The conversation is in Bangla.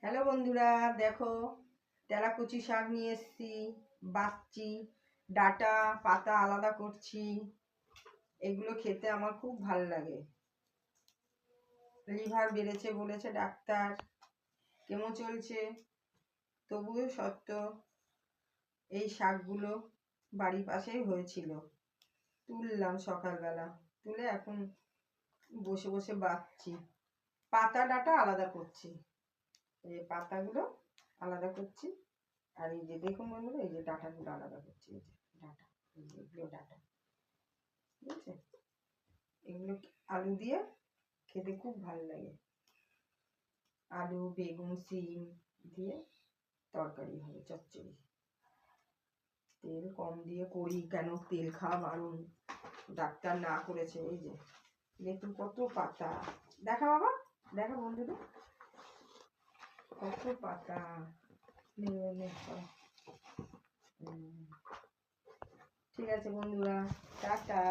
হ্যালো বন্ধুরা, দেখো তেলাকুচি শাক নিয়ে এসেছি। বাছছি, ডাটা পাতা আলাদা করছি। এগুলো খেতে আমার খুব ভালো লাগে। লিভার বেড়েছে বলেছে ডাক্তার, কেমো চলছে, তবুও সত্য এই শাকগুলো বাড়ির পাশেই হয়েছিল, তুললাম সকালবেলা, তুলে এখন বসে বসে বাছছি। পাতা ডাটা আলাদা করছি, এই পাতাগুলো আলাদা করছি। আর এই যে দেখুন বন্ধুরা, এই যে ডাঁটাগুলো আলাদা করছি। এই যে ডাঁটা, এই যে এগুলো ডাঁটা, বুঝছে? এগুলো আলু দিয়ে খেতে খুব ভালো লাগে। আলু, বেগুন, সিম দিয়ে তরকারি হবে, চচ্চড়ি। তেল কম দিয়ে করি, কেন তেল খাওয়া বারণ, ডাক্তার না করেছে। এই যে দেখুন কত পাতা, দেখা বাবা, দেখা বন্ধুদের কত পাতা। ঠিক আছে বন্ধুরা, টাটা।